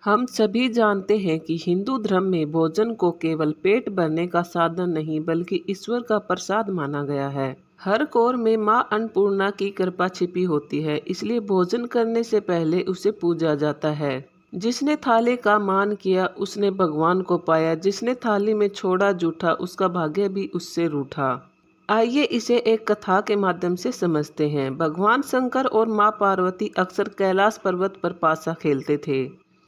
हम सभी जानते हैं कि हिंदू धर्म में भोजन को केवल पेट भरने का साधन नहीं बल्कि ईश्वर का प्रसाद माना गया है। हर कौर में मां अन्नपूर्णा की कृपा छिपी होती है, इसलिए भोजन करने से पहले उसे पूजा जाता है। जिसने थाली का मान किया उसने भगवान को पाया, जिसने थाली में छोड़ा जूठा उसका भाग्य भी उससे रूठा। आइए इसे एक कथा के माध्यम से समझते हैं। भगवान शंकर और मां पार्वती अक्सर कैलाश पर्वत पर पासा खेलते थे।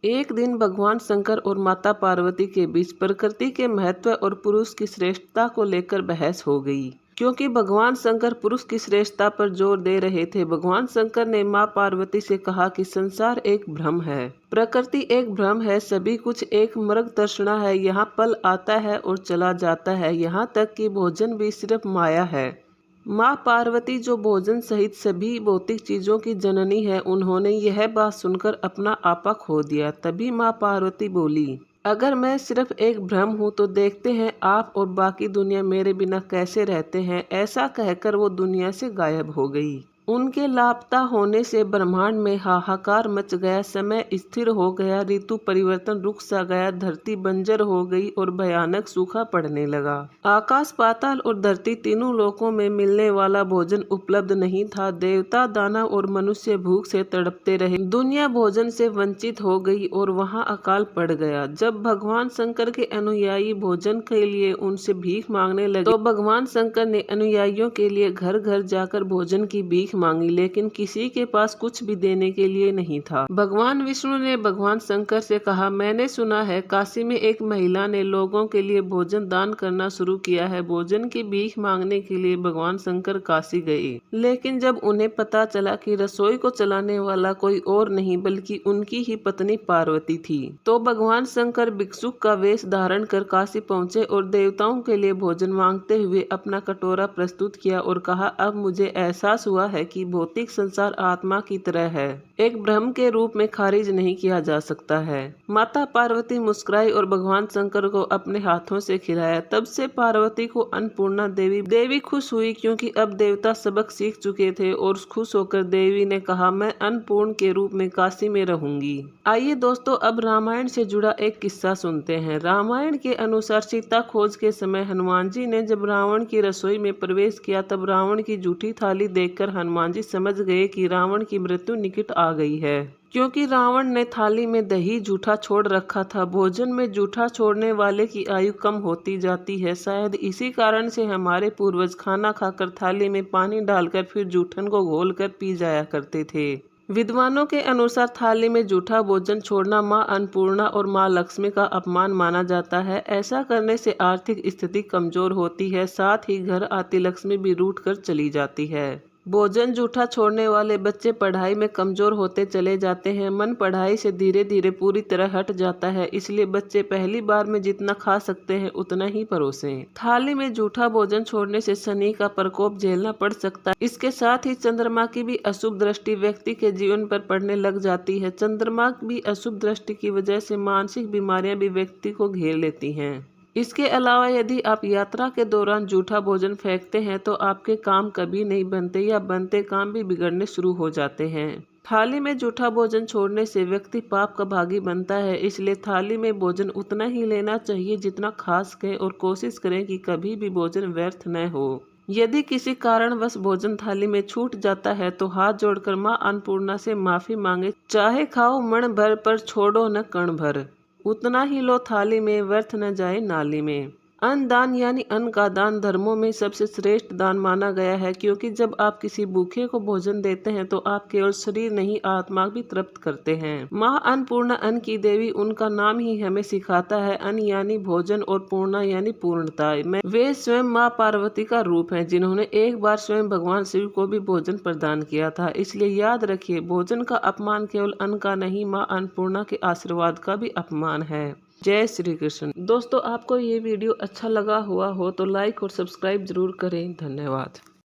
एक दिन भगवान शंकर और माता पार्वती के बीच प्रकृति के महत्व और पुरुष की श्रेष्ठता को लेकर बहस हो गई। क्योंकि भगवान शंकर पुरुष की श्रेष्ठता पर जोर दे रहे थे, भगवान शंकर ने मां पार्वती से कहा कि संसार एक भ्रम है, प्रकृति एक भ्रम है, सभी कुछ एक मृग तृष्णा है, यहाँ पल आता है और चला जाता है, यहाँ तक कि भोजन भी सिर्फ माया है। माँ पार्वती जो भोजन सहित सभी भौतिक चीजों की जननी है, उन्होंने यह बात सुनकर अपना आपा खो दिया। तभी माँ पार्वती बोली, अगर मैं सिर्फ एक भ्रम हूँ तो देखते हैं आप और बाकी दुनिया मेरे बिना कैसे रहते हैं। ऐसा कहकर वो दुनिया से गायब हो गई। उनके लापता होने से ब्रह्मांड में हाहाकार मच गया, समय स्थिर हो गया, ऋतु परिवर्तन रुक सा गया, धरती बंजर हो गई और भयानक सूखा पड़ने लगा। आकाश पाताल और धरती तीनों लोकों में मिलने वाला भोजन उपलब्ध नहीं था। देवता दानव और मनुष्य भूख से तड़पते रहे। दुनिया भोजन से वंचित हो गई और वहां अकाल पड़ गया। जब भगवान शंकर के अनुयायी भोजन के लिए उनसे भीख मांगने लगे तो भगवान शंकर ने अनुयायियों के लिए घर घर जाकर भोजन की भीख मांगी, लेकिन किसी के पास कुछ भी देने के लिए नहीं था। भगवान विष्णु ने भगवान शंकर से कहा, मैंने सुना है काशी में एक महिला ने लोगों के लिए भोजन दान करना शुरू किया है। भोजन की भीख मांगने के लिए भगवान शंकर काशी गए, लेकिन जब उन्हें पता चला कि रसोई को चलाने वाला कोई और नहीं बल्कि उनकी ही पत्नी पार्वती थी, तो भगवान शंकर भिक्षुक का वेश धारण कर काशी पहुंचे और देवताओं के लिए भोजन मांगते हुए अपना कटोरा प्रस्तुत किया और कहा, अब मुझे एहसास हुआ है कि भौतिक संसार आत्मा की तरह है, एक भ्रम के रूप में खारिज नहीं किया जा सकता है। माता पार्वती मुस्कुराई और भगवान शंकर को अपने हाथों से खिलाया। तब से पार्वती को अन्नपूर्णा देवी खुश हुई, क्योंकि अब देवता सबक सीख चुके थे और खुश होकर देवी ने कहा, मैं अन्नपूर्ण के रूप में काशी में रहूंगी। आइए दोस्तों, अब रामायण से जुड़ा एक किस्सा सुनते हैं। रामायण के अनुसार सीता खोज के समय हनुमान जी ने जब रावण की रसोई में प्रवेश किया, तब रावण की जूठी थाली देखकर हनुमान जी समझ गए कि रावण की मृत्यु निकट आ गई है, क्योंकि रावण ने थाली में दही जूठा छोड़ रखा था। भोजन में जूठा छोड़ने वाले की आयु कम होती जाती है। शायद इसी कारण से हमारे पूर्वज खाना खाकर थाली में पानी डालकर फिर जूठन को घोलकर पी जाया करते थे। विद्वानों के अनुसार थाली में जूठा भोजन छोड़ना मां अन्नपूर्णा और मां लक्ष्मी का अपमान माना जाता है। ऐसा करने से आर्थिक स्थिति कमजोर होती है, साथ ही घर आती लक्ष्मी भी रूठ कर चली जाती है। भोजन जूठा छोड़ने वाले बच्चे पढ़ाई में कमजोर होते चले जाते हैं। मन पढ़ाई से धीरे धीरे पूरी तरह हट जाता है, इसलिए बच्चे पहली बार में जितना खा सकते हैं उतना ही परोसें। थाली में जूठा भोजन छोड़ने से शनि का प्रकोप झेलना पड़ सकता है। इसके साथ ही चंद्रमा की भी अशुभ दृष्टि व्यक्ति के जीवन पर पड़ने लग जाती है। चंद्रमा की अशुभ दृष्टि की वजह से मानसिक बीमारियां भी व्यक्ति को घेर लेती हैं। इसके अलावा यदि आप यात्रा के दौरान जूठा भोजन फेंकते हैं तो आपके काम कभी नहीं बनते या बनते काम भी बिगड़ने शुरू हो जाते हैं। थाली में जूठा भोजन छोड़ने से व्यक्ति पाप का भागी बनता है, इसलिए थाली में भोजन उतना ही लेना चाहिए जितना खा सकें और कोशिश करें कि कभी भी भोजन व्यर्थ न हो। यदि किसी कारणवश भोजन थाली में छूट जाता है तो हाथ जोड़कर मां अन्नपूर्णा से माफी मांगे। चाहे खाओ मण भर पर छोड़ो न कण भर, उतना ही लो थाली में, व्यर्थ न जाए नाली में। अन्न दान यानी अन्न का दान धर्मों में सबसे श्रेष्ठ दान माना गया है, क्योंकि जब आप किसी भूखे को भोजन देते हैं तो आप केवल शरीर नहीं आत्मा भी तृप्त करते हैं। माँ अन्नपूर्णा अन्न की देवी, उनका नाम ही हमें सिखाता है। अन्न यानी भोजन और पूर्णा यानी पूर्णता। वे स्वयं माँ पार्वती का रूप है, जिन्होंने एक बार स्वयं भगवान शिव को भी भोजन प्रदान किया था। इसलिए याद रखिए, भोजन का अपमान केवल अन्न का नहीं, माँ अन्नपूर्णा के आशीर्वाद का भी अपमान है। जय श्री कृष्ण। दोस्तों, आपको ये वीडियो अच्छा लगा हुआ हो तो लाइक और सब्सक्राइब जरूर करें। धन्यवाद।